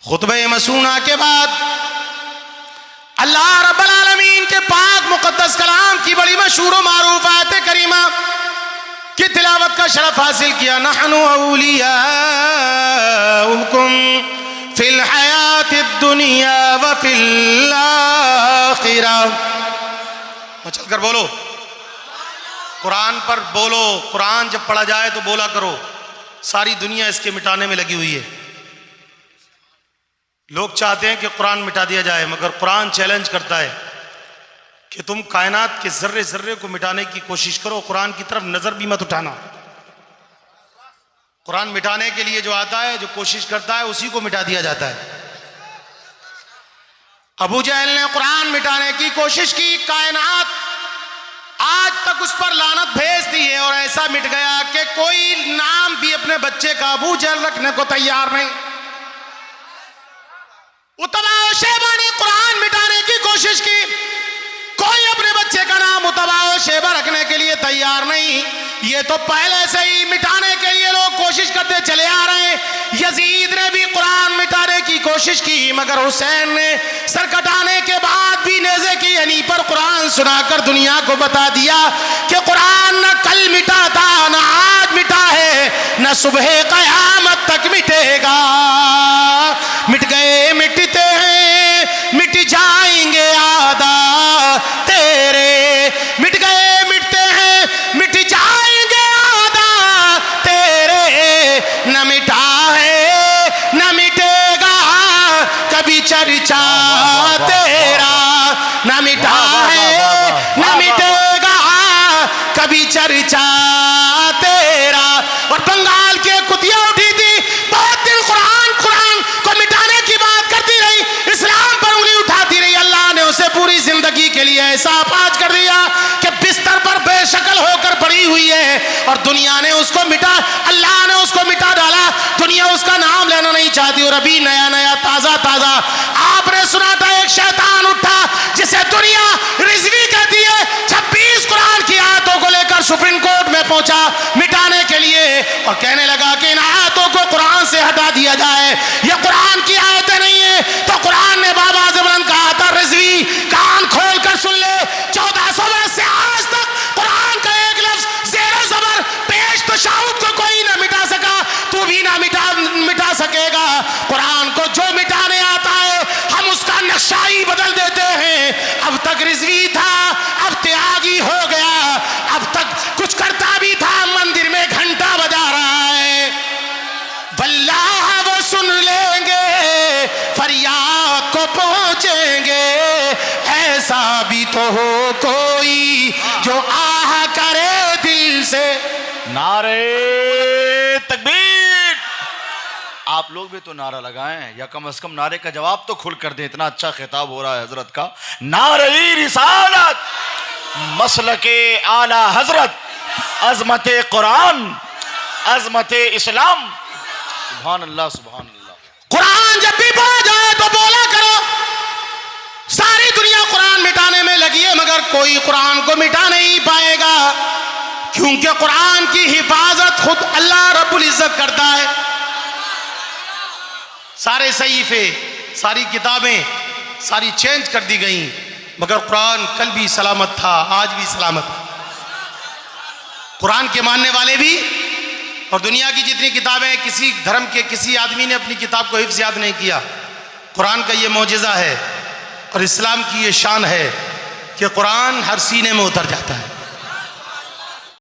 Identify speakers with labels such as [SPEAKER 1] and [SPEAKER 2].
[SPEAKER 1] खुतबे मसूना के बाद अल्लाह रब्बुल आलमीन के पाक मुक़द्दस कलाम की बड़ी मशहूर व मारूफ आयत करीमा की तिलावत का शरफ हासिल किया। नहनु औलियाउकुम फिल हयातिद दुनिया व फिल आखिरा। चल कर बोलो, कुरान पर बोलो। कुरान जब पढ़ा जाए तो बोला करो। सारी दुनिया इसके मिटाने में लगी हुई है। लोग चाहते हैं कि कुरान मिटा दिया जाए, मगर कुरान चैलेंज करता है कि तुम कायनात के जर्रे जर्रे को मिटाने की कोशिश करो, कुरान की तरफ नजर भी मत उठाना। कुरान मिटाने के लिए जो आता है, जो कोशिश करता है, उसी को मिटा दिया जाता है। अबू जहल ने कुरान मिटाने की कोशिश की, कायनात आज तक उस पर लानत भेज दी है और ऐसा मिट गया कि कोई नाम भी अपने बच्चे का अबू जहल रखने को तैयार नहीं। उतबा और शेबा ने कुरान मिटाने की कोशिश की, कोई अपने बच्चे का नाम उतबा और शेबा रखने के लिए तैयार नहीं। ये तो पहले से ही मिटाने के लिए लोग कोशिश करते चले आ रहे हैं। यजीद ने भी कुरान मिटाने की कोशिश की, मगर हुसैन ने सर कटाने के बाद भी नेज़े की यानी पर कुरान सुनाकर दुनिया को बता दिया कि कुरान न कल मिटा था, न आज मिटा है, न सुबह क़यामत तक मिटेगा। मिट गए मिटते हैं, मिट जाएंगे आदा तेरे। मिट गए मिटते हैं, मिट जाएंगे आदा तेरे। न मिटा है न मिटेगा कभी चर्चा तेरा। न मिटा है न मिटेगा कभी चर्चा तेरा। और बंगाल के कुतिया उठी थी, बहुत दिन कुरान को मिटाने की बात करती रही, इस्लाम पर उंगली उठाती रही। अल्लाह ने उसे पूरी जिंदगी के लिए ऐसा अपाज कर दिया कि बिस्तर पर बेशक्ल होकर पड़ी हुई है और दुनिया ने उसको मिटा, अल्लाह ने उसको मिटा डाला। दुनिया उसका नाम लेना नहीं चाहती। और अभी नया नया ताजा ताजा आपने सुना था, एक शैतान उठा जिसे दुनिया रिजवी कहती है, 26 कुरान की आयतों को लेकर सुप्रीम कोर्ट में पहुंचा मिटाने के लिए और कहने लगा कि इन आयतों को कुरान से हटा दिया जाए, ये कुरान की आयतें नहीं है। तो कुरान ने बाबा ज़बरन कहा था, रिजवी कान खोल कर सुन ले, 1400 वर्ष से आज तक कुरान का एक लफ्ज ज़ेरो ज़बर पेश तशाहुद को कोई ना मिटा सका, तू भी ना मिटा सकेगा। कुरान को जो मिटाने आता है हम उसका नक्शा ही बदल देते हैं। अब तक रिजवी था, अब त्यागी हो गया। अब तक कुछ करता भी था, मंदिर में घंटा बजा रहा है। वल्लाह वो सुन लेंगे, फरियाद को पहुंचेंगे। ऐसा भी तो हो कोई जो आह करे दिल से।
[SPEAKER 2] नारे तकबीर। आप लोग भी तो नारा लगाएं, या कम से कम नारे का जवाब तो खुल कर दें। इतना अच्छा खिताब हो रहा है हजरत का। नारे रिसालत, मसलके आला हजरत, अजमत कुरान, अजमत इस्लाम। सुभान अल्लाह, सुभान अल्लाह।
[SPEAKER 1] कुरान जब भी पढ़ा जाए तो बोला करो। सारी दुनिया कुरान मिटाने में लगी है, मगर कोई कुरान को मिटा नहीं पाएगा, क्योंकि कुरान की हिफाजत खुद अल्लाह रब्बुल इज्जत करता है। सारे सहीफे, सारी किताबें सारी चेंज कर दी गई, मगर कुरान कल भी सलामत था, आज भी सलामत है। कुरान के मानने वाले भी और दुनिया की जितनी किताबें, किसी धर्म के किसी आदमी ने अपनी किताब को हिफ्ज़ याद नहीं किया। कुरान का ये मौजिज़ा है और इस्लाम की ये शान है कि कुरान हर सीने में उतर जाता है।